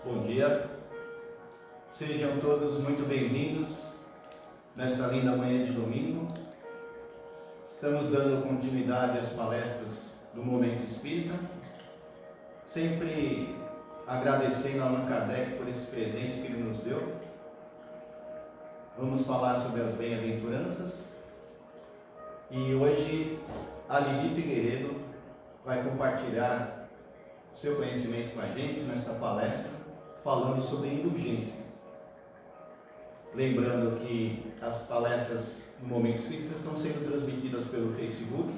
Bom dia, sejam todos muito bem-vindos nesta linda manhã de domingo. Estamos dando continuidade às palestras do Momento Espírita, sempre agradecendo a Allan Kardec por esse presente que ele nos deu. Vamos falar sobre as bem-aventuranças e hoje a Lili Figueiredo vai compartilhar o seu conhecimento com a gente nessa palestra, falando sobre indulgência. Lembrando que as palestras no Momento Espírita estão sendo transmitidas pelo Facebook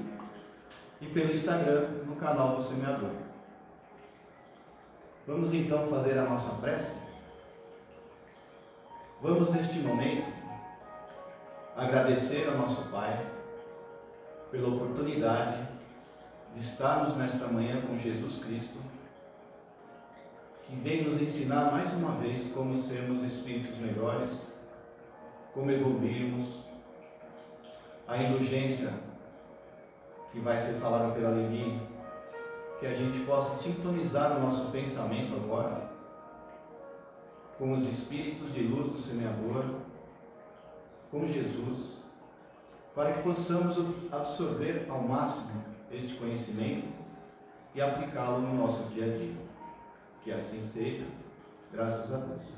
e pelo Instagram, no canal do Semeador. Vamos então fazer a nossa prece? Vamos neste momento agradecer ao nosso Pai pela oportunidade de estarmos nesta manhã com Jesus Cristo, que vem nos ensinar mais uma vez como sermos espíritos melhores, como evoluirmos, a indulgência que vai ser falada pela Lili, que a gente possa sintonizar o nosso pensamento agora com os espíritos de luz do Semeador, com Jesus, para que possamos absorver ao máximo este conhecimento e aplicá-lo no nosso dia a dia. Que assim seja, graças a Deus.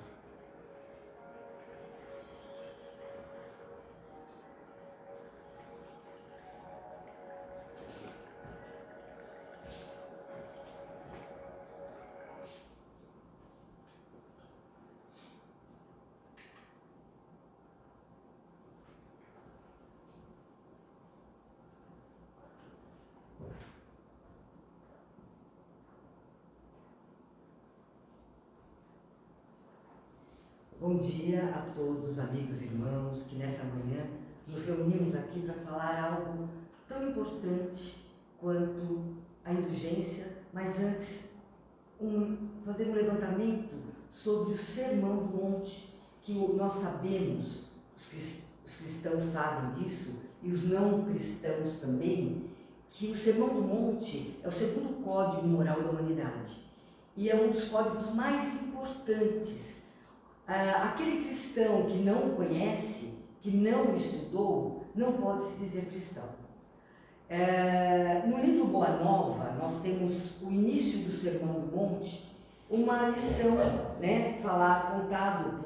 Bom dia a todos os amigos e irmãos que nesta manhã nos reunimos aqui para falar algo tão importante quanto a indulgência, mas antes fazer um levantamento sobre o Sermão do Monte, que nós sabemos, os cristãos sabem disso e os não cristãos também, que o Sermão do Monte é o segundo código moral da humanidade e é um dos códigos mais importantes. Aquele cristão que não o conhece, que não o estudou, não pode se dizer cristão. No livro Boa Nova, nós temos o início do Sermão do Monte, uma lição, contado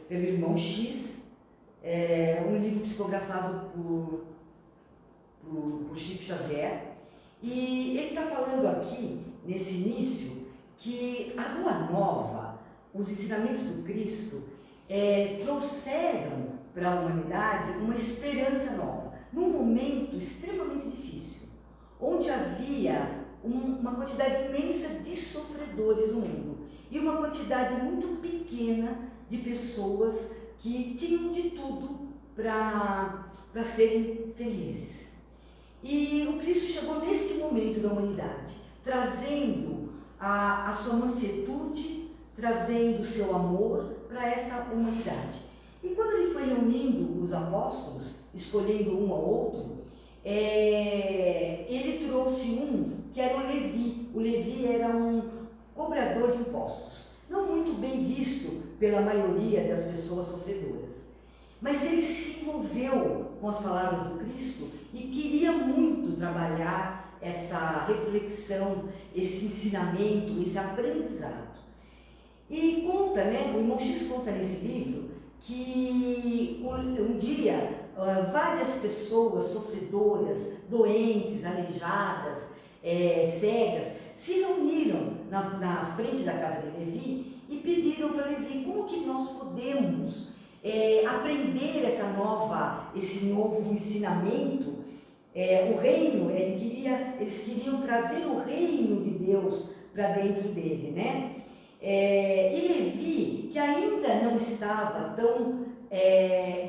pelo irmão X, um livro psicografado por Chico Xavier, e ele está falando aqui, nesse início, que a Boa Nova, os ensinamentos do Cristo, trouxeram para a humanidade uma esperança nova, num momento extremamente difícil, onde havia uma quantidade imensa de sofredores no mundo e uma quantidade muito pequena de pessoas que tinham de tudo para serem felizes. E o Cristo chegou neste momento da humanidade, trazendo a sua mansuetude, trazendo o seu amor para essa humanidade. E quando ele foi reunindo os apóstolos, escolhendo um ao outro, ele trouxe um que era o Levi. O Levi era um cobrador de impostos. não muito bem visto pela maioria das pessoas sofredoras. Mas ele se envolveu com as palavras do Cristo e queria muito trabalhar essa reflexão, esse ensinamento, esse aprendizado. E conta, né, o irmão X conta nesse livro que um dia várias pessoas sofredoras, doentes, aleijadas, cegas, se reuniram na frente da casa de Levi e pediram para Levi: como que nós podemos aprender esse novo ensinamento? O reino, eles queriam trazer o reino de Deus para dentro dele, né? E Levi, que ainda não estava tão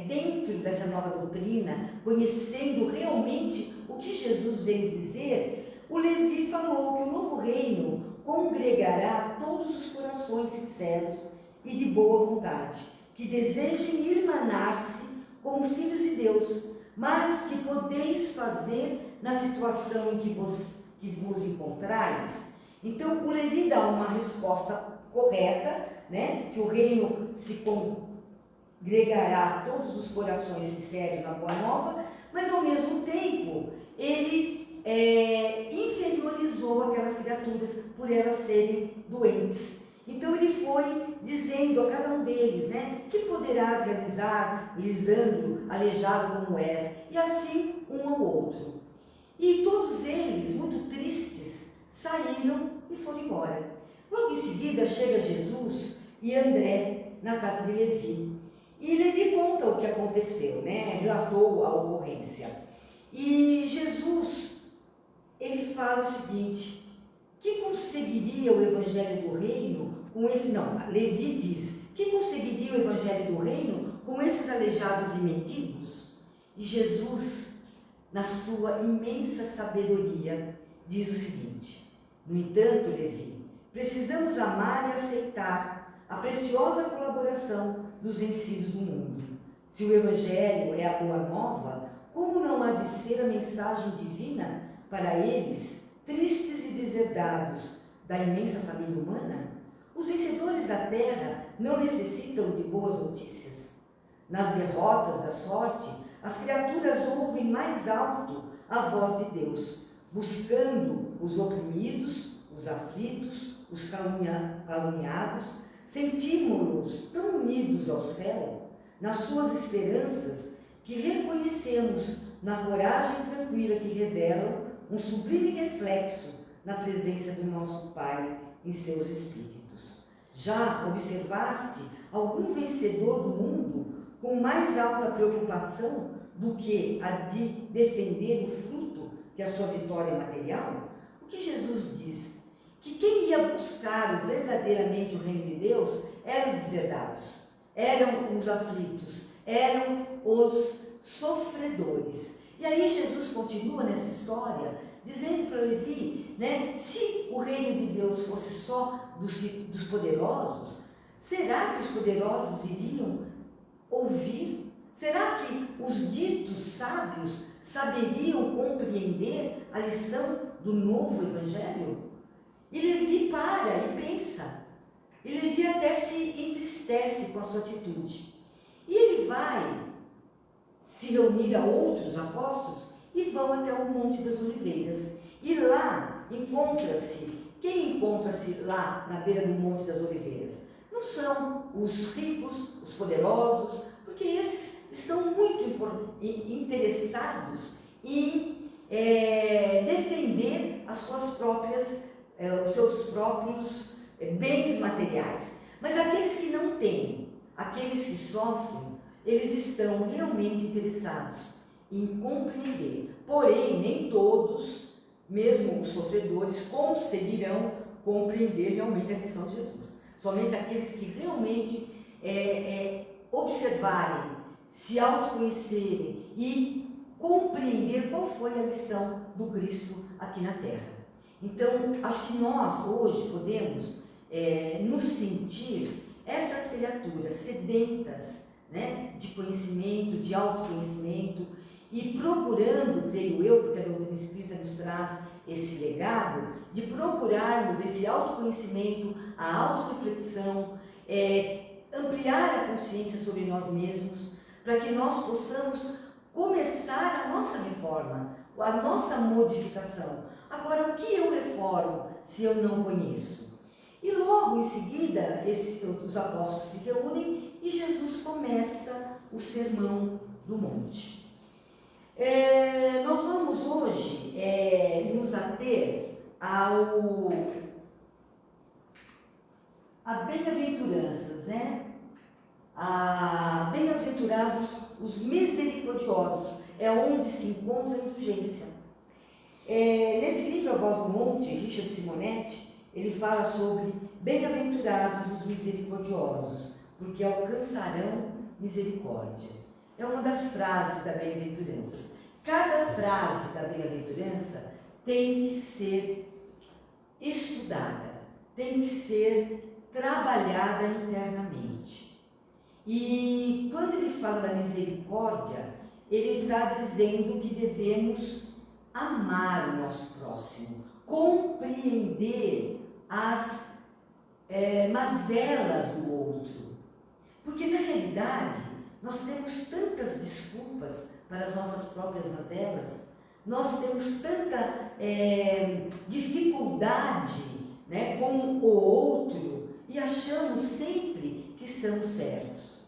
dentro dessa nova doutrina, conhecendo realmente o que Jesus veio dizer, o Levi falou que o novo reino congregará todos os corações sinceros e de boa vontade, que desejem irmanar-se como filhos de Deus, mas que podeis fazer na situação em que vos encontrais. Então, o Levi dá uma resposta correta, né? Que o reino se congregará a todos os corações sinceros na Boa Nova, mas ao mesmo tempo ele inferiorizou aquelas criaturas por elas serem doentes. Então ele foi dizendo a cada um deles, né? Que poderás realizar, Lisandro, aleijado como és, e assim um ao outro. E todos eles, muito tristes, saíram e foram embora. Logo em seguida chega Jesus e André na casa de Levi. E Levi conta o que aconteceu, né? Relatou a ocorrência. E Jesus, ele fala o seguinte: que conseguiria o evangelho do reino com esse... Não, Levi diz: que conseguiria o evangelho do reino com esses aleijados e mendigos? E Jesus, na sua imensa sabedoria, diz o seguinte: no entanto, Levi, precisamos amar e aceitar a preciosa colaboração dos vencidos do mundo. Se o evangelho é a boa nova, como não há de ser a mensagem divina para eles, tristes e deserdados da imensa família humana? Os vencedores da terra não necessitam de boas notícias. Nas derrotas da sorte, as criaturas ouvem mais alto a voz de Deus, buscando os oprimidos, os aflitos, os caluniados. Sentimos-nos tão unidos ao céu, nas suas esperanças, que reconhecemos na coragem tranquila que revelam um sublime reflexo na presença do nosso Pai em seus espíritos. Já observaste algum vencedor do mundo com mais alta preocupação do que a de defender o fruto que a sua vitória material? O que Jesus diz? Que quem ia buscar verdadeiramente o reino de Deus eram os deserdados, eram os aflitos, eram os sofredores. E aí Jesus continua nessa história, dizendo para Levi, né, se o reino de Deus fosse só dos poderosos, será que os poderosos iriam ouvir? Será que os ditos sábios saberiam compreender a lição do novo evangelho? E Levi para e pensa. E Levi até se entristece com a sua atitude. E ele vai se reunir a outros apóstolos e vão até o Monte das Oliveiras. E lá quem encontra-se lá na beira do Monte das Oliveiras? Não são os ricos, os poderosos, porque esses estão muito interessados em defender os seus próprios bens materiais. Mas aqueles que não têm, aqueles que sofrem, eles estão realmente interessados em compreender. Porém, nem todos, mesmo os sofredores, conseguirão compreender realmente a lição de Jesus. Somente aqueles que realmente observarem, se autoconhecerem e compreender qual foi a lição do Cristo aqui na Terra. Então, acho que nós hoje podemos nos sentir essas criaturas sedentas, né, de conhecimento, de autoconhecimento, e procurando, creio eu, porque a doutrina espírita nos traz esse legado, de procurarmos esse autoconhecimento a autorreflexão, ampliar a consciência sobre nós mesmos, para que nós possamos começar a nossa reforma, a nossa modificação. Agora, o que eu reformo se eu não conheço? E logo em seguida, os apóstolos se reúnem e Jesus começa o Sermão do Monte. Nós vamos hoje nos ater a bem-aventuranças, né? Bem-aventurados os misericordiosos, é onde se encontra a indulgência. Nesse livro A Voz do Monte, Richard Simonetti, ele fala sobre bem-aventurados os misericordiosos, porque alcançarão misericórdia. É uma das frases da bem-aventurança. Cada frase da bem-aventurança tem que ser estudada, tem que ser trabalhada internamente. E quando ele fala da misericórdia, ele está dizendo que devemos amar o nosso próximo, compreender as mazelas do outro. Porque na realidade, nós temos tantas desculpas para as nossas próprias mazelas, nós temos tanta dificuldade, né, com o outro e achamos sempre que estamos certos.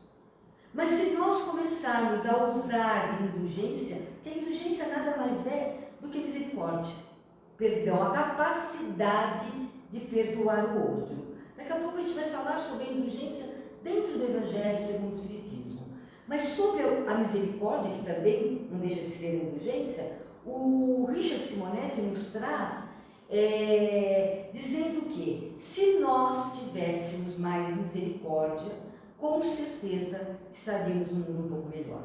Mas se nós começarmos a usar de indulgência, que a indulgência nada mais é do que misericórdia, perdão, a capacidade de perdoar o outro. Daqui a pouco a gente vai falar sobre a indulgência dentro do Evangelho segundo o Espiritismo. Mas sobre a misericórdia, que também não deixa de ser indulgência, o Richard Simonetti nos traz dizendo que se nós tivéssemos mais misericórdia, com certeza estaríamos num mundo um pouco melhor.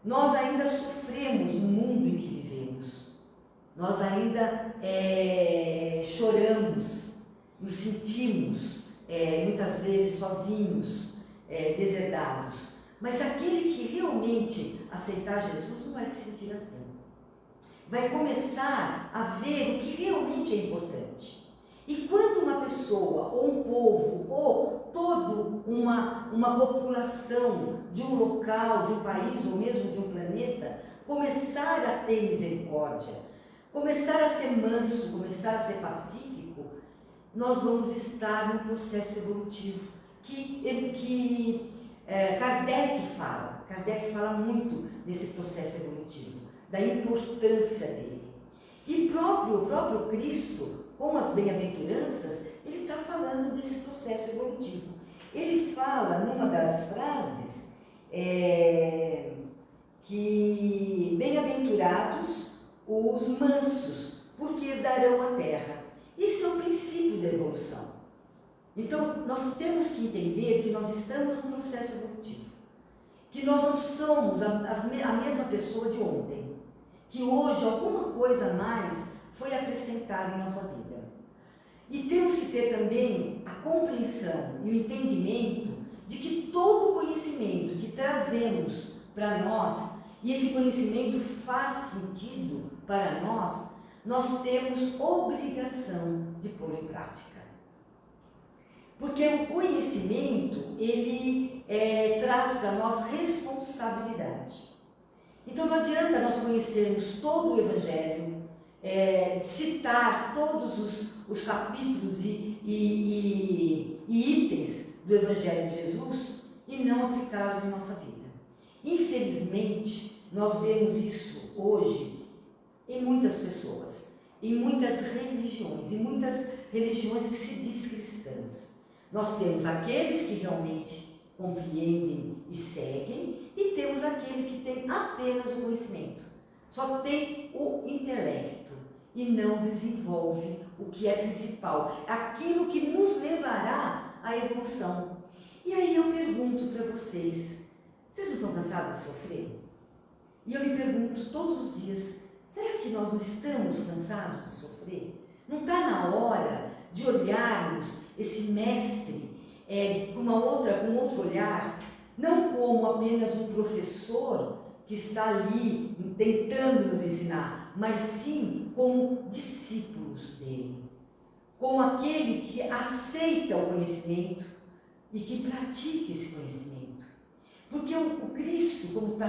Nós ainda sofremos no mundo em que vivemos. Nós ainda choramos, nos sentimos muitas vezes sozinhos, deserdados. Mas aquele que realmente aceitar Jesus não vai se sentir assim. Vai começar a ver o que realmente é importante. E quando uma pessoa, ou um povo, ou toda uma população de um local, de um país, ou mesmo de um planeta, começar a ter misericórdia, começar a ser manso, começar a ser pacífico, nós vamos estar num processo evolutivo que Kardec fala muito nesse processo evolutivo, da importância dele. E o próprio Cristo, com as bem-aventuranças, ele está falando desse processo evolutivo. Ele fala, numa das frases, que bem-aventurados os mansos, porque herdarão a terra. Esse é o princípio da evolução. Então, nós temos que entender que nós estamos num processo evolutivo, que nós não somos a mesma pessoa de ontem, que hoje alguma coisa a mais foi acrescentada em nossa vida. E temos que ter também a compreensão e o entendimento de que todo o conhecimento que trazemos para nós, e esse conhecimento faz sentido para nós temos obrigação de pôr em prática. Porque o conhecimento, ele traz para nós responsabilidade. Então não adianta nós conhecermos todo o Evangelho, citar todos os capítulos e itens do Evangelho de Jesus e não aplicá-los em nossa vida. Infelizmente, nós vemos isso hoje em muitas pessoas, em muitas religiões que se diz cristãs. Nós temos aqueles que realmente compreendem e seguem, e temos aquele que tem apenas o conhecimento, só tem o intelecto e não desenvolve o que é principal, aquilo que nos levará à evolução. E aí eu pergunto para vocês não estão cansados de sofrer? E eu me pergunto todos os dias, será que nós não estamos cansados de sofrer? Não está na hora de olharmos esse mestre com outro olhar, não como apenas um professor que está ali tentando nos ensinar, mas sim como discípulos dele, como aquele que aceita o conhecimento e que pratica esse conhecimento. Porque o Cristo, como está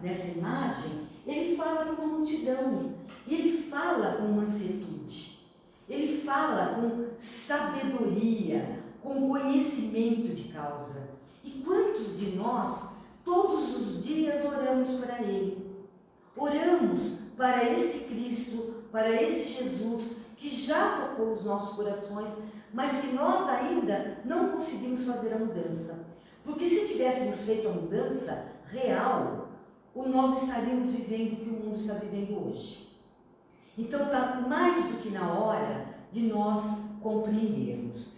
nessa imagem, ele fala para uma multidão, ele fala com mansuetude, ele fala com sabedoria, com conhecimento de causa. E quantos de nós, todos os dias, oramos para ele? Oramos para esse Cristo, para esse Jesus, que já tocou os nossos corações, mas que nós ainda não conseguimos fazer a mudança. Porque se tivéssemos feito a mudança real, nós estaríamos vivendo o que o mundo está vivendo hoje. Então está mais do que na hora de nós compreendermos.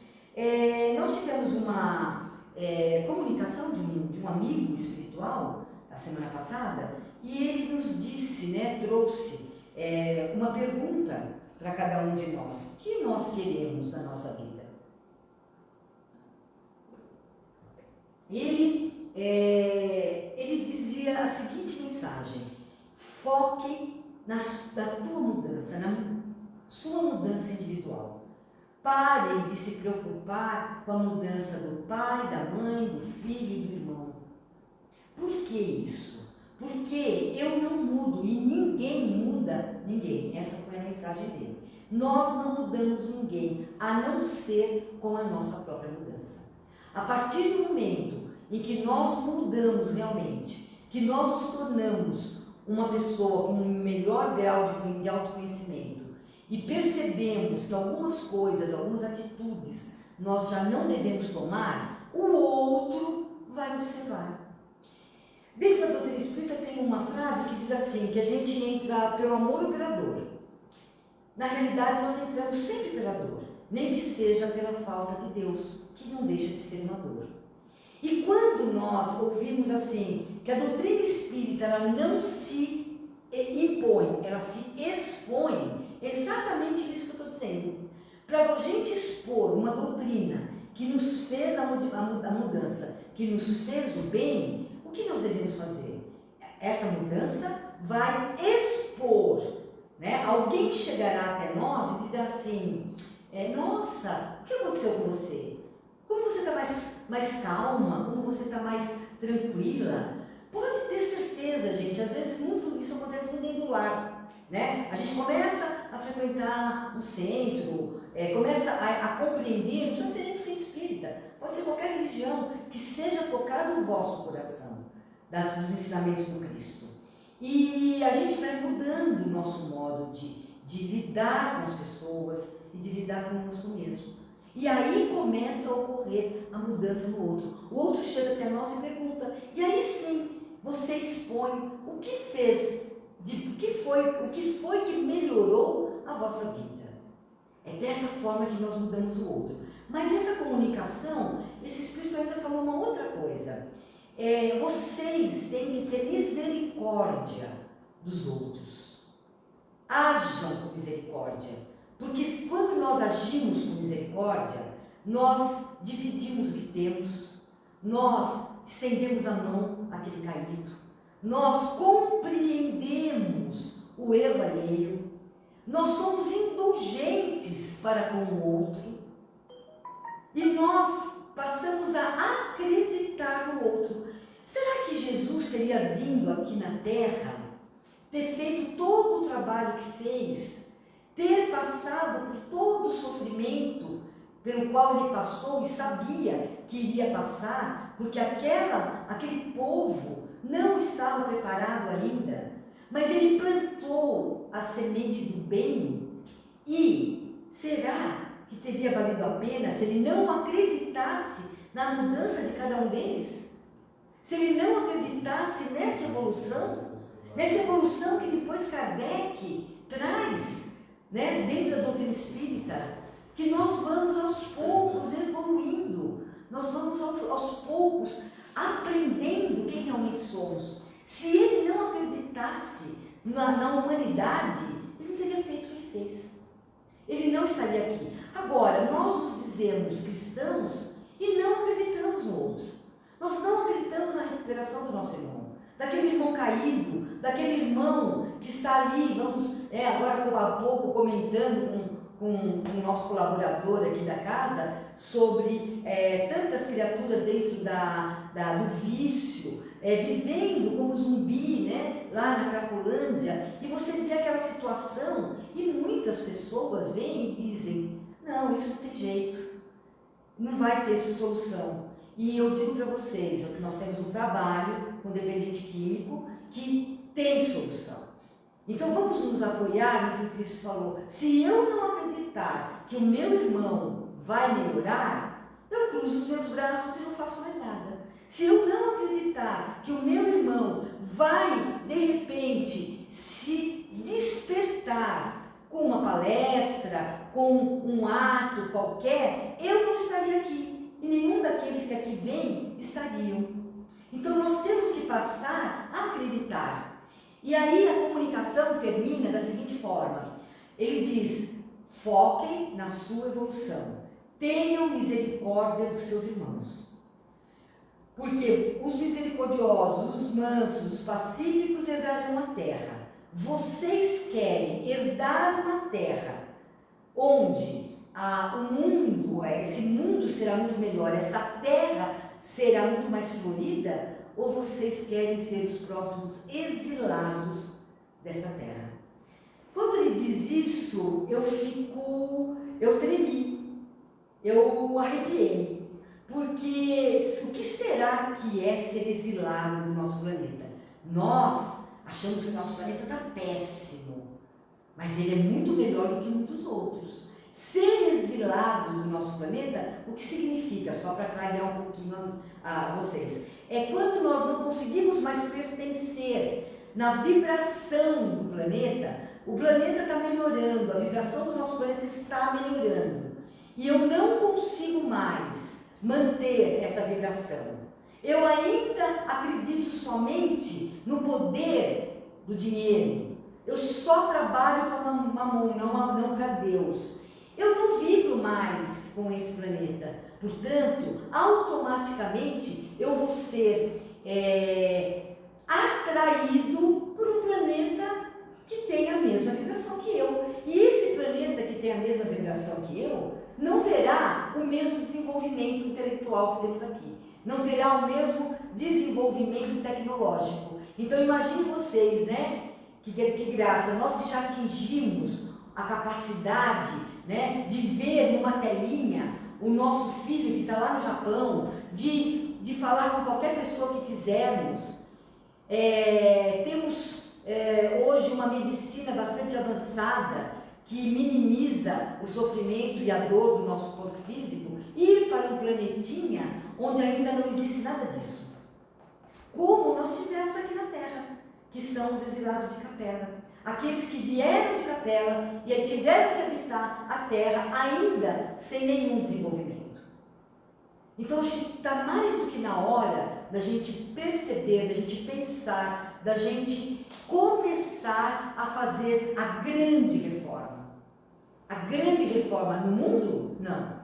Nós tivemos uma comunicação de um amigo espiritual a semana passada, e ele nos disse, trouxe uma pergunta para cada um de nós. O que nós queremos na nossa vida? Ele dizia a seguinte mensagem: foque na tua mudança, na sua mudança individual. Parem de se preocupar com a mudança do pai, da mãe, do filho e do irmão. Por que isso? Porque eu não mudo e ninguém muda ninguém. Essa foi a mensagem dele. Nós não mudamos ninguém, a não ser com a nossa própria mudança. A partir do momento em que nós mudamos realmente, que nós nos tornamos uma pessoa com um melhor grau de autoconhecimento e percebemos que algumas coisas, algumas atitudes nós já não devemos tomar, o outro vai observar. Dentro da doutrina espírita tem uma frase que diz assim, que a gente entra pelo amor ou pela dor. Na realidade nós entramos sempre pela dor, nem que seja pela falta de Deus, que não deixa de ser uma dor. E quando nós ouvimos assim, que a doutrina espírita ela não se impõe, ela se expõe, exatamente isso que eu estou dizendo. Para a gente expor uma doutrina que nos fez a mudança, que nos fez o bem, o que nós devemos fazer? Essa mudança vai expor, Alguém chegará até nós e dirá assim, nossa, o que aconteceu com você? Como você está mais calma? Como você está mais tranquila? Pode ter certeza, gente, às vezes isso acontece muito dentro do lar, A gente começa a frequentar um centro, começa a compreender, não precisa ser nem um centro espírita, pode ser qualquer religião, que seja tocado o vosso coração, dos ensinamentos do Cristo. E a gente vai mudando o nosso modo de lidar com as pessoas e de lidar conosco mesmo. E aí começa a ocorrer a mudança no outro. O outro chega até nós e pergunta, e aí sim, você expõe o que fez, o que foi que melhorou a vossa vida. É dessa forma que nós mudamos o outro. Mas essa comunicação, esse Espírito ainda falou uma outra coisa. Vocês têm que ter misericórdia dos outros. Ajam com misericórdia. Porque quando nós agimos com misericórdia, nós dividimos o que temos, nós estendemos a mão àquele caído, nós compreendemos o erro alheio, nós somos indulgentes para com o outro e nós passamos a acreditar no outro. Será que Jesus teria vindo aqui na Terra, ter feito todo o trabalho que fez, ter passado por todo o sofrimento pelo qual ele passou e sabia que iria passar, porque aquele povo não estava preparado ainda, mas ele plantou a semente do bem? E será que teria valido a pena se ele não acreditasse na mudança de cada um deles? Se ele não acreditasse nessa evolução que depois Kardec traz, dentro da doutrina espírita, que nós vamos aos poucos evoluindo, nós vamos aos poucos aprendendo quem realmente somos. Se ele não acreditasse na humanidade, ele não teria feito o que ele fez. Ele não estaria aqui. Agora, nós nos dizemos cristãos e não acreditamos no outro. Nós não acreditamos na recuperação do nosso irmão, daquele irmão caído, daquele irmão que está ali, agora há pouco comentando com o nosso colaborador aqui da casa sobre tantas criaturas dentro do vício, vivendo como zumbi, né, lá na Cracolândia, e você vê aquela situação e muitas pessoas vêm e dizem: não, isso não tem jeito, não vai ter solução. E eu digo para vocês, nós temos um trabalho com dependente químico que tem solução. Então vamos nos apoiar no que o Cristo falou. Se eu não acreditar que o meu irmão vai melhorar, eu cruzo os meus braços e não faço mais nada. Se eu não acreditar que o meu irmão vai, de repente, se despertar com uma palestra, com um ato qualquer, eu não estaria aqui. E nenhum daqueles que aqui vêm estariam. Então nós temos que passar a acreditar. E aí a comunicação termina da seguinte forma. Ele diz: foquem na sua evolução. Tenham misericórdia dos seus irmãos. Porque os misericordiosos, os mansos, os pacíficos herdarão a terra. Vocês querem herdar uma terra onde o mundo, esse mundo será muito melhor, essa terra será muito mais florida? Ou vocês querem ser os próximos exilados dessa terra? Quando ele diz isso, eu tremi, eu arrepiei, porque o que será que é ser exilado do nosso planeta? Nós achamos que o nosso planeta está péssimo, mas ele é muito melhor do que muitos outros. Ser exilados do nosso planeta, o que significa, só para clarear um pouquinho a vocês, é quando nós não conseguimos mais pertencer na vibração do planeta. O planeta está melhorando, a vibração do nosso planeta está melhorando, e eu não consigo mais manter essa vibração. Eu ainda acredito somente no poder do dinheiro. Eu só trabalho para mamon, não para Deus. Eu não vibro mais com esse planeta. Portanto, automaticamente eu vou ser atraído por um planeta que tem a mesma vibração que eu. E esse planeta que tem a mesma vibração que eu não terá o mesmo desenvolvimento intelectual que temos aqui. Não terá o mesmo desenvolvimento tecnológico. Então imagine vocês, né? Que graça, nós que já atingimos a capacidade, né, de ver numa telinha o nosso filho que está lá no Japão, de falar com qualquer pessoa que quisermos. Temos hoje uma medicina bastante avançada que minimiza o sofrimento e a dor do nosso corpo físico, ir para um planetinha onde ainda não existe nada disso. Como nós tivemos aqui na Terra, que são os exilados de Capela. Aqueles que vieram de Capela e tiveram que habitar a Terra ainda sem nenhum desenvolvimento. Então, acho que está mais do que na hora da gente perceber, da gente pensar, da gente começar a fazer a grande reforma. A grande reforma no mundo? Não.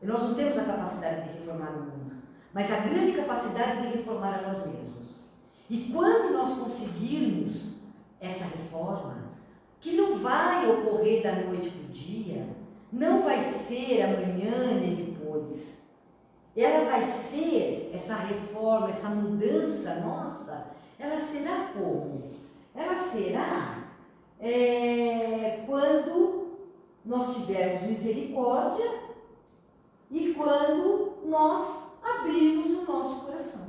Nós não temos a capacidade de reformar o mundo, mas a grande capacidade de reformar a nós mesmos. E quando nós conseguirmos essa reforma, que não vai ocorrer da noite para o dia, não vai ser amanhã nem depois, ela vai ser, essa reforma, essa mudança nossa, ela será como? Ela será quando nós tivermos misericórdia e quando nós abrirmos o nosso coração.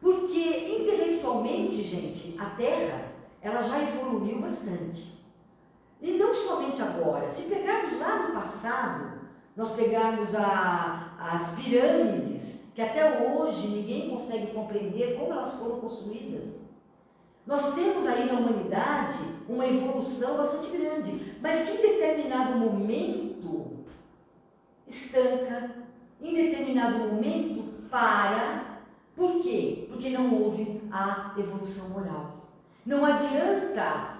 Porque intelectualmente, gente, a Terra, ela já evoluiu bastante. E não somente agora. Se pegarmos lá no passado, nós pegarmos as pirâmides, que até hoje ninguém consegue compreender como elas foram construídas. Nós temos aí na humanidade uma evolução bastante grande, mas que em determinado momento estanca, em determinado momento para. Por quê? Porque não houve a evolução moral. Não adianta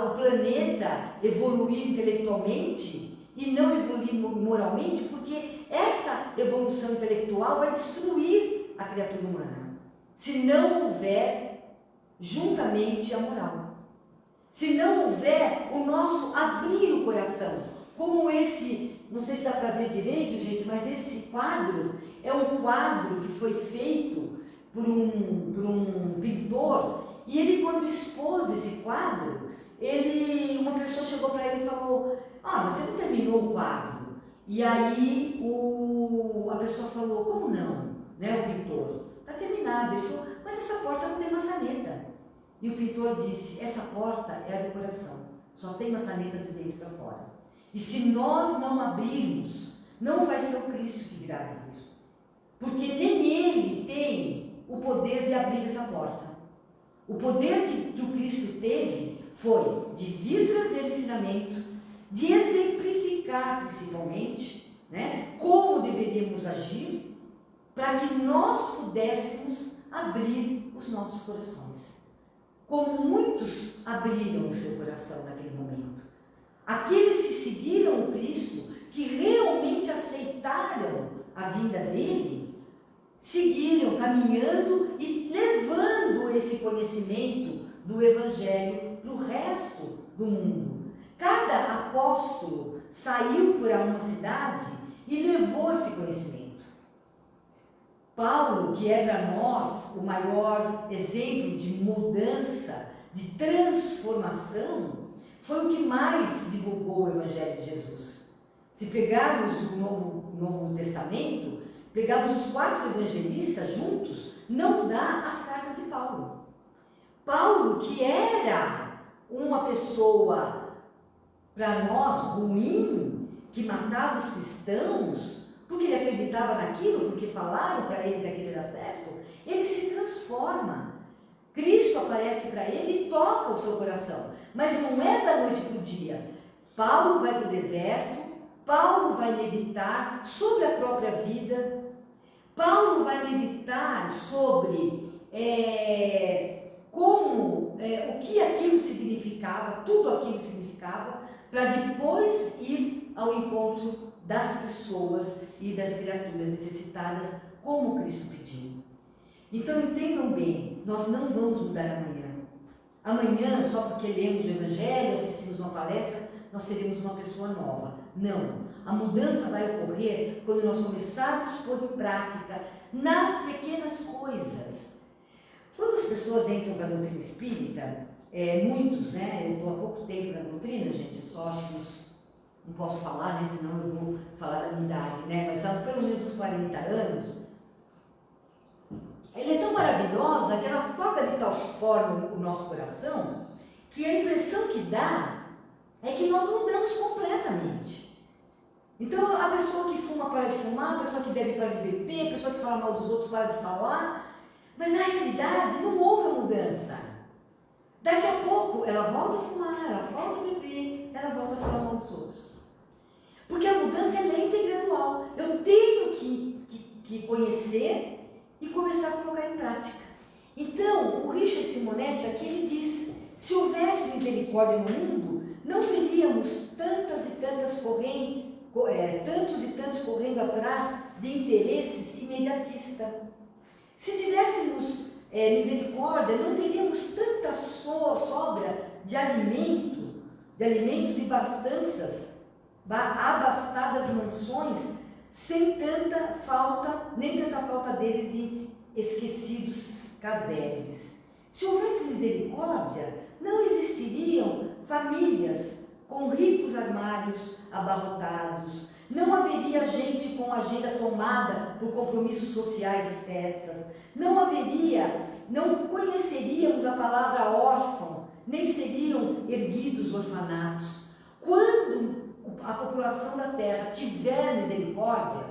o planeta evoluir intelectualmente e não evoluir moralmente, porque essa evolução intelectual vai destruir a criatura humana, se não houver juntamente a moral. se não houver o nosso abrir o coração. Como esse, não sei se dá para ver direito, gente, mas esse quadro é um quadro que foi feito por um pintor, e ele, quando expôs esse quadro, uma pessoa chegou para ele e falou: mas você não terminou o quadro? E aí a pessoa falou: como não? Né, o pintor, está terminado. Ele falou: mas essa porta não tem maçaneta. E o pintor disse: essa porta é a decoração, só tem maçaneta de dentro para fora. E se nós não abrirmos, não vai ser o Cristo que virá abrir, porque nem ele tem o poder de abrir essa porta. O poder que o Cristo teve foi de vir trazer ensinamento, de exemplificar principalmente, né, como deveríamos agir, para que nós pudéssemos abrir os nossos corações. Como muitos abriram o seu coração naquele momento. Aqueles que seguiram o Cristo, que realmente aceitaram a vinda dele, seguiram caminhando e levando esse conhecimento do Evangelho para o resto do mundo. Cada apóstolo saiu por uma cidade e levou esse conhecimento. Paulo, que é para nós o maior exemplo de mudança, de transformação, foi o que mais divulgou o Evangelho de Jesus. Se pegarmos o Novo Testamento, pegarmos os 4 evangelistas juntos, não dá as cartas de Paulo. Paulo, que era uma pessoa, para nós, ruim, que matava os cristãos, porque ele acreditava naquilo, porque falaram para ele que aquilo era certo, ele se transforma. Cristo aparece para ele e toca o seu coração, mas não é da noite para o dia. Paulo vai para o deserto, Paulo vai meditar sobre a própria vida, Paulo vai meditar sobre o que aquilo significava, tudo aquilo significava, para depois ir ao encontro das pessoas e das criaturas necessitadas, como Cristo pediu. Então entendam bem, nós não vamos mudar amanhã. Amanhã, só porque lemos o Evangelho, assistimos uma palestra, nós teremos uma pessoa nova. Não. A mudança vai ocorrer quando nós começarmos a pôr em prática nas pequenas coisas. Quando as pessoas entram para a doutrina espírita, muitos, né? Eu estou há pouco tempo na doutrina, gente, eu só acho que não posso falar, né? Senão eu vou falar da minha idade, né? Mas há pelo menos uns 40 anos. Ela é tão maravilhosa que ela toca de tal forma o nosso coração que a impressão que dá é que nós mudamos completamente. Então, a pessoa que fuma para de fumar, a pessoa que bebe para de beber, a pessoa que fala mal dos outros para de falar, mas na realidade não houve a mudança. Daqui a pouco ela volta a fumar, ela volta a beber, ela volta a falar mal dos outros. Porque a mudança é lenta e gradual. Eu tenho que conhecer e começar a colocar em prática. Então, o Richard Simonetti aqui ele diz: se houvesse misericórdia no mundo, não teríamos tantos e tantos correndo atrás de interesses imediatistas. Se tivéssemos misericórdia, não teríamos tanta sobra de alimentos e abastadas mansões, sem tanta falta, nem tanta falta deles em esquecidos casebres. Se houvesse misericórdia, não existiriam famílias com ricos armários abarrotados, não haveria gente com agenda tomada por compromissos sociais e festas, não conheceríamos a palavra órfão, nem seriam erguidos orfanatos. Quando a população da Terra tiver misericórdia,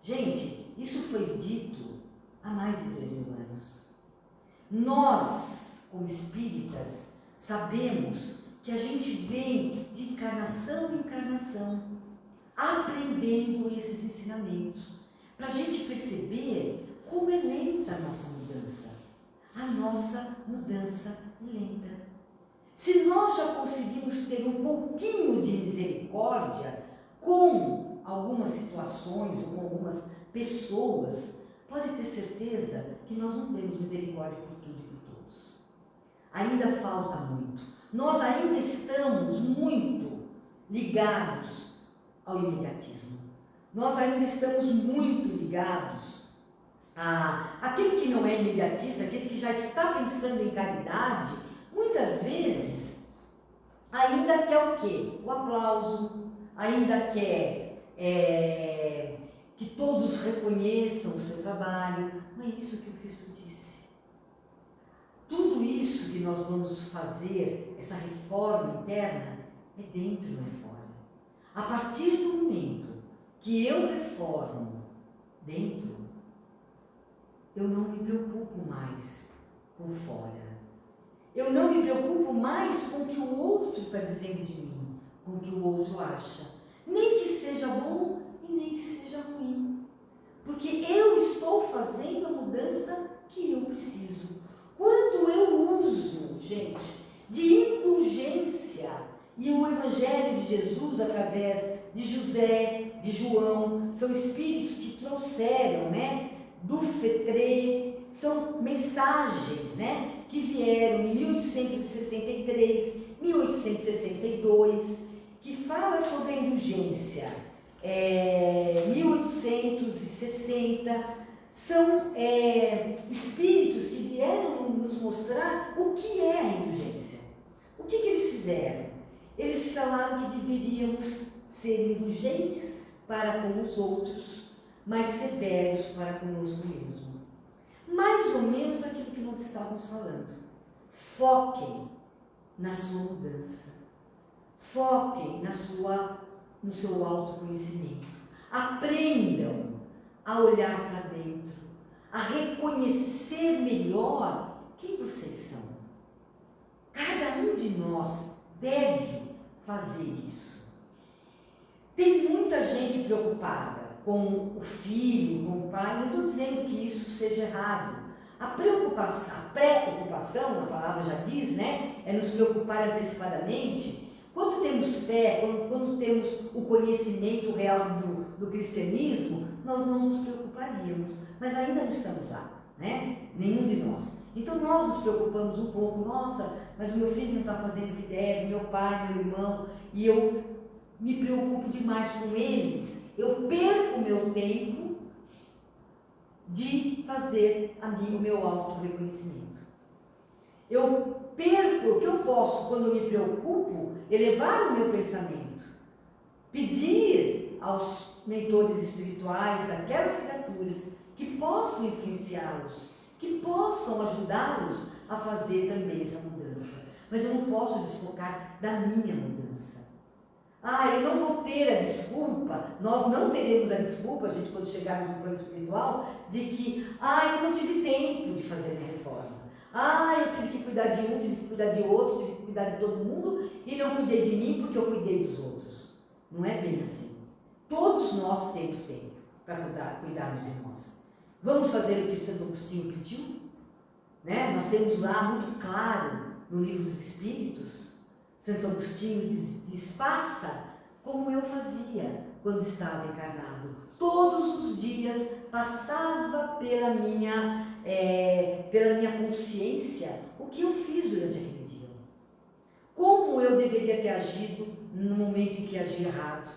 gente, isso foi dito há mais de 2000 anos. Nós, como espíritas, sabemos que a gente vem de encarnação em encarnação, aprendendo esses ensinamentos, para a gente perceber como é lenta a nossa mudança. A nossa mudança é lenta. Se nós já conseguimos ter um pouquinho de misericórdia com algumas situações ou com algumas pessoas, pode ter certeza que nós não temos misericórdia por tudo e por todos. Ainda falta muito. Nós ainda estamos muito ligados ao imediatismo. Nós ainda estamos muito ligados àquele que não é imediatista, aquele que já está pensando em caridade, muitas vezes ainda quer o quê? O aplauso, ainda quer que todos reconheçam o seu trabalho. Não é isso que o Cristo disse. Tudo isso que nós vamos fazer, essa reforma interna, é dentro e não é fora. A partir do momento que eu reformo dentro, eu não me preocupo mais com fora. Eu não me preocupo mais com o que o outro está dizendo de mim, com o que o outro acha. Nem que seja bom e nem que seja ruim. Porque eu estou fazendo a mudança que eu preciso. Quando eu uso, gente, de indulgência, e o Evangelho de Jesus, através de José, de João, são espíritos que trouxeram, do Fetré, são mensagens, que vieram em 1863, 1862, que fala sobre a indulgência, 1860, são espíritos que vieram nos mostrar o que é a indulgência. O que eles fizeram? Eles falaram que deveríamos ser indulgentes para com os outros, mas severos para conosco mesmo. Mais ou menos aquilo que nós estávamos falando. Foquem na sua mudança. Foquem no seu autoconhecimento. Aprendam a olhar para dentro, a reconhecer melhor quem vocês são. Cada um de nós deve fazer isso. Tem muita gente preocupada com o filho, com o pai. Não estou dizendo que isso seja errado. A pré-ocupação, a palavra já diz, é nos preocupar antecipadamente. Quando temos fé, quando temos o conhecimento real do cristianismo, nós não nos preocuparíamos, mas ainda não estamos lá, nenhum de nós. Então nós nos preocupamos um pouco, nossa, mas o meu filho não está fazendo o que deve, meu pai, meu irmão, e eu me preocupo demais com eles, eu perco o meu tempo de fazer o meu auto-reconhecimento. Eu perco o que eu posso, quando eu me preocupo, elevar o meu pensamento, pedir aos mentores espirituais daquelas criaturas que possam influenciá-los, que possam ajudá-los a fazer também essa mudança. Mas eu não posso desfocar da minha mudança. Eu não vou ter a desculpa, nós não teremos a desculpa, gente, quando chegarmos no plano espiritual, de que, eu não tive tempo de fazer a minha reforma. Eu tive que cuidar de um, tive que cuidar de outro, tive que cuidar de todo mundo e não cuidei de mim porque eu cuidei dos outros. Não é bem assim. Todos nós temos tempo para cuidarmos de nós. Vamos fazer o que Santo Agostinho pediu? Nós temos lá muito claro no Livro dos Espíritos. Santo Agostinho diz: faça como eu fazia quando estava encarnado. Todos os dias passava pela minha consciência o que eu fiz durante aquele dia. Como eu deveria ter agido no momento em que agi errado.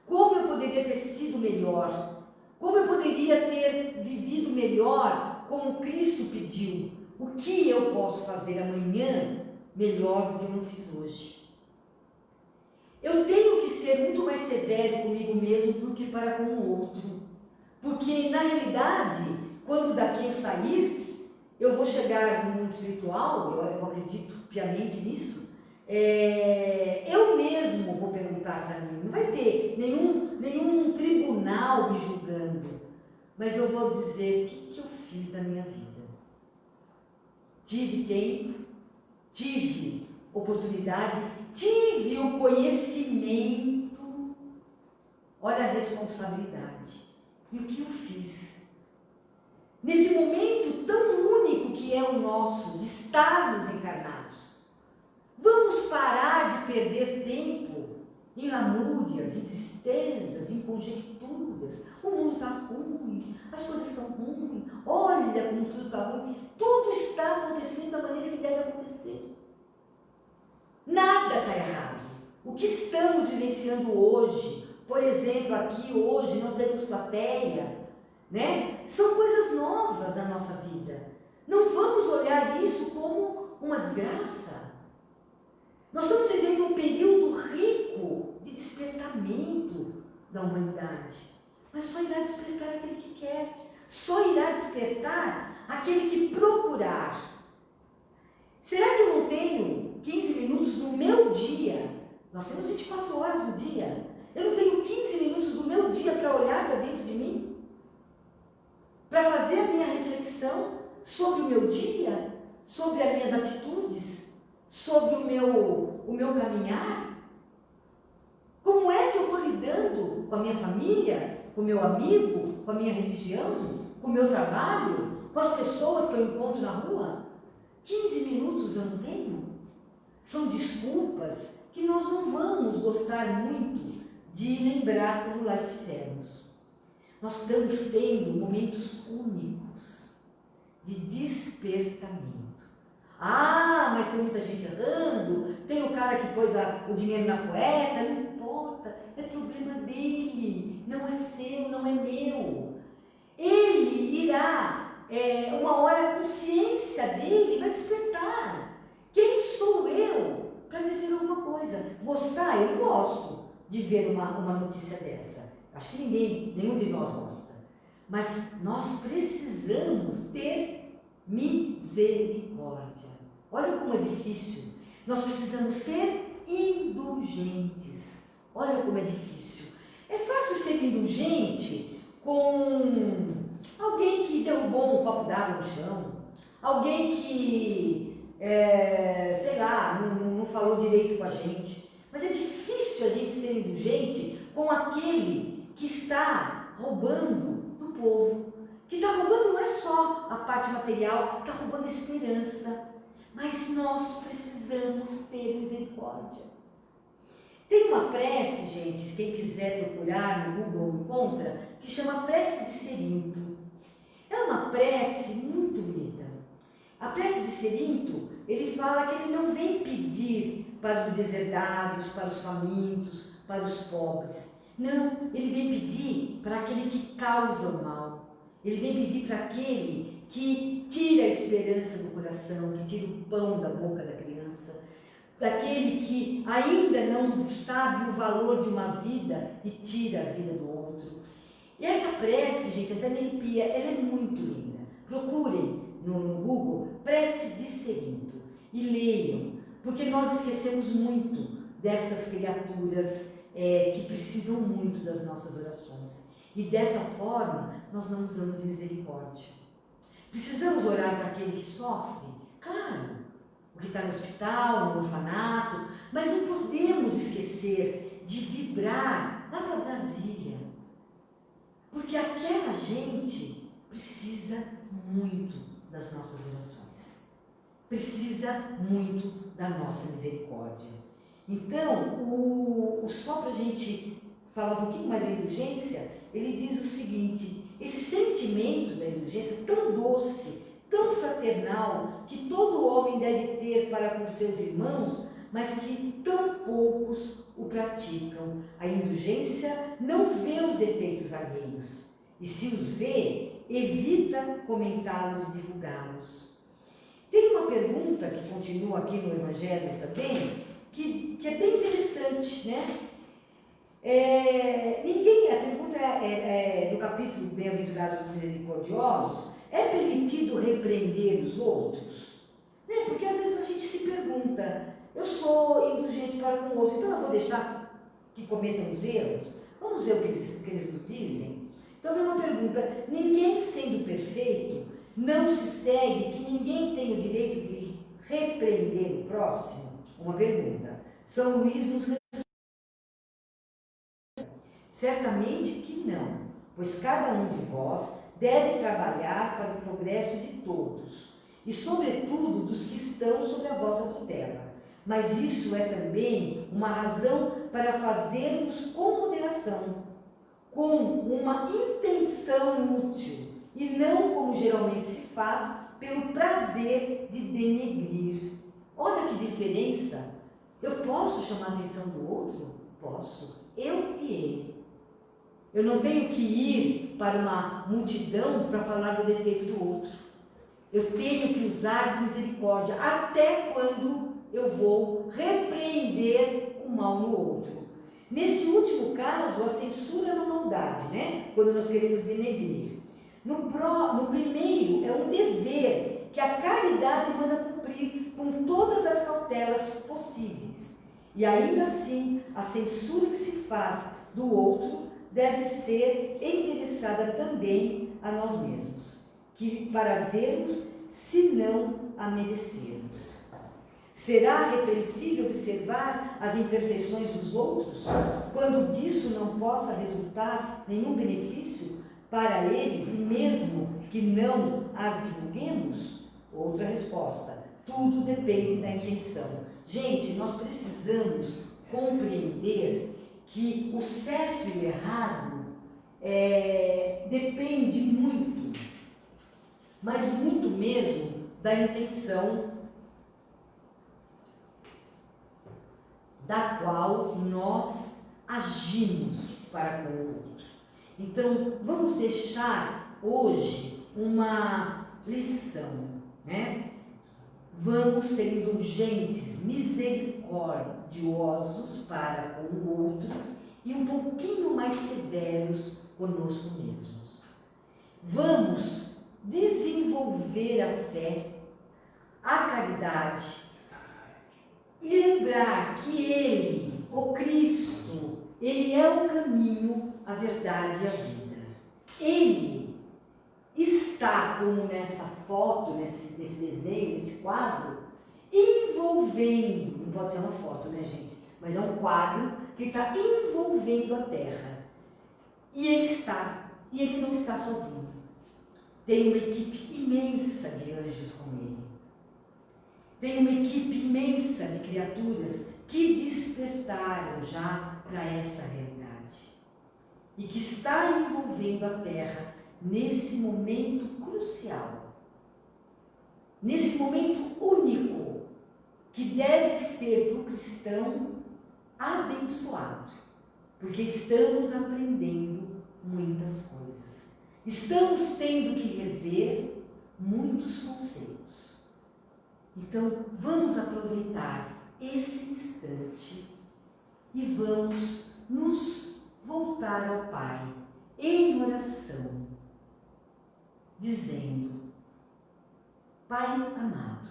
Como eu poderia ter sido melhor. Como eu poderia ter vivido melhor como Cristo pediu. O que eu posso fazer amanhã melhor do que eu não fiz hoje. Eu tenho que ser muito mais severo comigo mesmo do que para com o outro. Porque, na realidade, quando daqui eu sair, eu vou chegar no mundo espiritual, eu acredito piamente nisso, eu mesmo vou perguntar para mim, não vai ter nenhum tribunal me julgando, mas eu vou dizer o que eu fiz da minha vida. Tive tempo, tive oportunidade, tive o conhecimento, olha a responsabilidade. E o que eu fiz? Nesse momento tão único que é o nosso, de estarmos encarnados, vamos parar de perder tempo em lamúrias, em tristezas, em conjecturas. O mundo está ruim, as coisas estão ruins, olha como tudo está ruim. Tudo está acontecendo da maneira que deve acontecer. estamos vivenciando hoje? Por exemplo, aqui hoje não temos plateia, né? São coisas novas na nossa vida. Não vamos olhar isso como uma desgraça. Nós estamos vivendo um período rico de despertamento da humanidade. Mas só irá despertar aquele que quer. Só irá despertar aquele que procurar. Será que eu não tenho 15 minutos no meu dia? Nós temos 24 horas no dia. Eu não tenho 15 minutos do meu dia para olhar para dentro de mim? Para fazer a minha reflexão sobre o meu dia? Sobre as minhas atitudes? Sobre o meu caminhar? Como é que eu estou lidando com a minha família, com o meu amigo, com a minha religião, com o meu trabalho, com as pessoas que eu encontro na rua? 15 minutos eu não tenho? São desculpas que nós não vamos gostar muito de lembrar quando lá estivermos. Nós estamos tendo momentos únicos de despertamento. Ah, mas tem muita gente errando, tem o cara que pôs o dinheiro na cueca, não importa, é problema dele, não é seu, não é meu. Ele irá, uma hora a consciência dele vai despertar. Quem sou eu para dizer alguma coisa? Gostar? Eu gosto de ver uma notícia dessa. Acho que nenhum de nós gosta. Mas nós precisamos ter misericórdia. Olha como é difícil. Nós precisamos ser indulgentes. Olha como é difícil. É fácil ser indulgente com alguém que derrubou um copo d'água no chão, alguém que, sei lá, não falou direito com a gente. Mas é difícil a gente ser indulgente com aquele que está roubando do povo. Que está roubando não é só a parte material, está roubando a esperança. Mas nós precisamos ter misericórdia. Tem uma prece, gente, quem quiser procurar no Google encontra, que chama Prece de Cerinto. É uma prece muito bonita. A prece de Cerinto, ele fala que ele não vem pedir para os deserdados, para os famintos, para os pobres. Não, ele vem pedir para aquele que causa o mal. Ele vem pedir para aquele que tira a esperança do coração, que tira o pão da boca da criança, daquele que ainda não sabe o valor de uma vida e tira a vida do outro. E essa prece, gente, até me arrepia, ela é muito linda. Procurem no Google Prece de Cerinto e leiam, porque nós esquecemos muito dessas criaturas que precisam muito das nossas orações. E dessa forma, nós não usamos de misericórdia. Precisamos orar para aquele que sofre? Claro, o que está no hospital, no orfanato, mas não podemos esquecer de vibrar lá para Brasília. Porque aquela gente precisa muito das nossas orações. Precisa muito da nossa misericórdia. Então, só para a gente falar um pouquinho mais da indulgência, ele diz o seguinte: esse sentimento da indulgência tão doce, tão fraternal, que todo homem deve ter para com seus irmãos, mas que tão poucos o praticam. A indulgência não vê os defeitos alheios, e se os vê, evita comentá-los e divulgá-los. Tem uma pergunta que continua aqui no Evangelho também, que é bem interessante, né? A pergunta do capítulo Bem-aventurados os misericordiosos: é permitido repreender os outros? Né? Porque às vezes a gente se pergunta: eu sou indulgente para com o outro, então eu vou deixar que cometam os erros? Vamos ver o que eles nos dizem? Então vem uma pergunta: ninguém sendo perfeito, não se segue que ninguém tem o direito de repreender o próximo? Uma pergunta. São Luís nos responde: certamente que não, pois cada um de vós deve trabalhar para o progresso de todos, e sobretudo dos que estão sobre a vossa tutela. Mas isso é também uma razão para fazermos com moderação, com uma intenção útil, e não como geralmente se faz, pelo prazer de denegrir. Olha que diferença! Eu posso chamar a atenção do outro, Posso, eu e ele. Eu não tenho que ir para uma multidão para falar do defeito do outro. Eu tenho que usar de misericórdia até quando eu vou repreender o mal no outro. Nesse último caso, a censura é uma maldade, né? Quando nós queremos denegrir. No primeiro, é um dever que a caridade manda cumprir com todas as cautelas possíveis. E ainda assim, a censura que se faz do outro deve ser endereçada também a nós mesmos, que para vermos se não a merecermos. Será repreensível observar as imperfeições dos outros, quando disso não possa resultar nenhum benefício para eles, e mesmo que não as divulguemos? Outra resposta: tudo depende da intenção. Gente, nós precisamos compreender que o certo e o errado depende muito, mas muito mesmo, da intenção da qual nós agimos para com o outro. Então, vamos deixar hoje uma lição, né? Vamos ser indulgentes, misericordiosos para com o outro e um pouquinho mais severos conosco mesmos. Vamos desenvolver a fé, a caridade e lembrar que Ele, o Cristo, Ele é o caminho, a verdade e a vida. Ele está, como nessa foto, nesse desenho, nesse quadro, envolvendo, não pode ser uma foto, né, gente? Mas é um quadro que está envolvendo a Terra. E ele não está sozinho. Tem uma equipe imensa de anjos com ele. Tem uma equipe imensa de criaturas que despertaram já para essa realidade. E que está envolvendo a Terra nesse momento crucial. Nesse momento único, que deve ser para o cristão abençoado. Porque estamos aprendendo muitas coisas. Estamos tendo que rever muitos conceitos. Então, vamos aproveitar esse instante e vamos nos voltar ao Pai em oração, dizendo: Pai amado,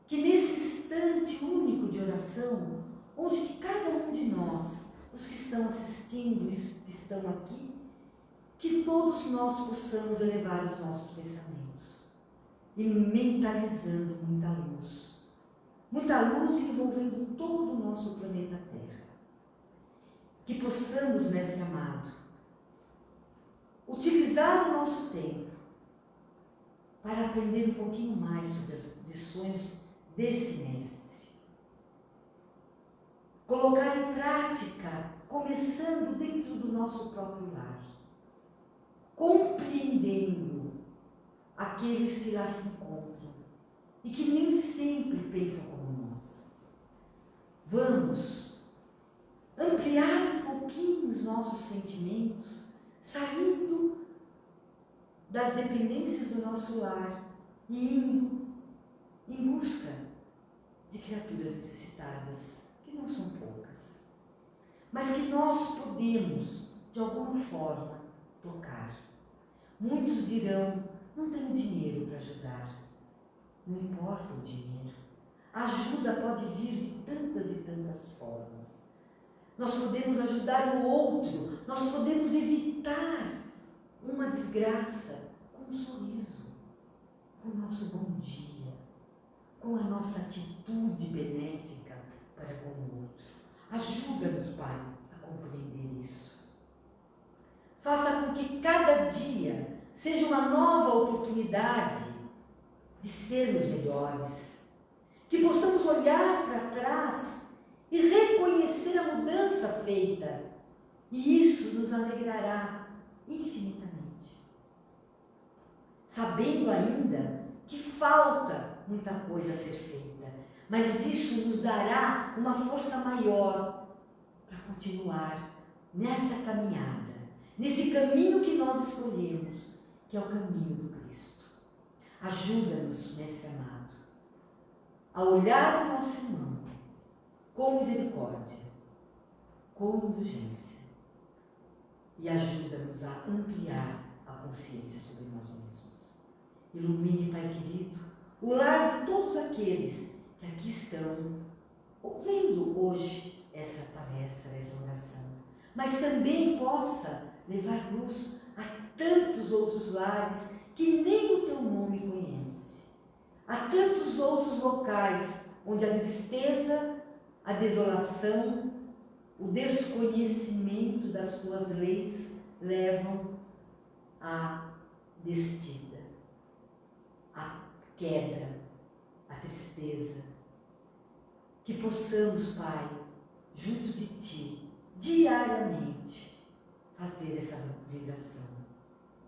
que nesse instante único de oração, onde que cada um de nós, os que estão assistindo e os que estão aqui, que todos nós possamos elevar os nossos pensamentos e mentalizando muita luz envolvendo todo o nosso planeta Terra. Que possamos, Mestre amado, utilizar o nosso tempo para aprender um pouquinho mais sobre as lições desse Mestre. Colocar em prática, começando dentro do nosso próprio lar, compreendendo aqueles que lá se encontram e que nem sempre pensam como nós. Vamos ampliar um pouquinho os nossos sentimentos, saindo das dependências do nosso lar e indo em busca de criaturas necessitadas, que não são poucas, mas que nós podemos, de alguma forma, tocar. Muitos dirão: não tenho dinheiro para ajudar. Não importa o dinheiro. A ajuda pode vir de tantas e tantas formas. Nós podemos ajudar o outro, nós podemos evitar uma desgraça com um sorriso, com o nosso bom dia, com a nossa atitude benéfica para com o outro. Ajuda-nos, Pai, a compreender isso. Faça com que cada dia seja uma nova oportunidade de sermos melhores. Que possamos olhar para trás e reconhecer a mudança feita. E isso nos alegrará infinitamente. Sabendo ainda que falta muita coisa a ser feita, mas isso nos dará uma força maior para continuar nessa caminhada, nesse caminho que nós escolhemos, que é o caminho do Cristo. Ajuda-nos, Mestre amado, a olhar o nosso irmão com misericórdia, com indulgência, e ajuda-nos a ampliar a consciência sobre nós mesmos. Ilumine, Pai querido, o lar de todos aqueles que aqui estão ouvindo hoje essa palestra, essa oração, mas também possa levar luz a tantos outros lares que nem o teu nome conhece, a tantos outros locais onde a tristeza, a desolação, o desconhecimento das tuas leis levam à desdita, à quebra, à tristeza. Que possamos, Pai, junto de Ti, diariamente, fazer essa vibração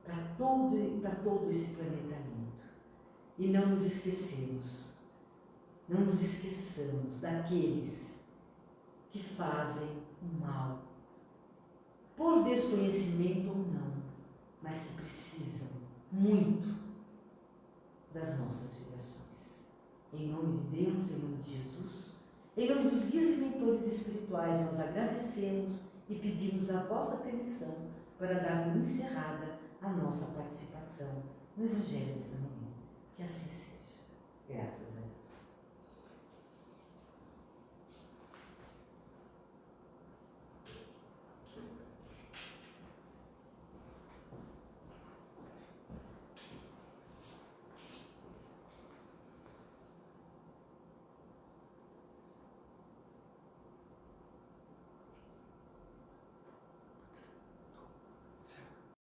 para todo esse planeta lindo. E não nos esqueçamos daqueles que fazem o mal, por desconhecimento ou não, mas que precisam muito das nossas vibrações. Em nome de Deus, em nome de Jesus, em nome dos guias e mentores espirituais, nós agradecemos e pedimos a vossa permissão para dar por encerrada a nossa participação no Evangelho dessa manhã. Que assim seja. Graças a Deus.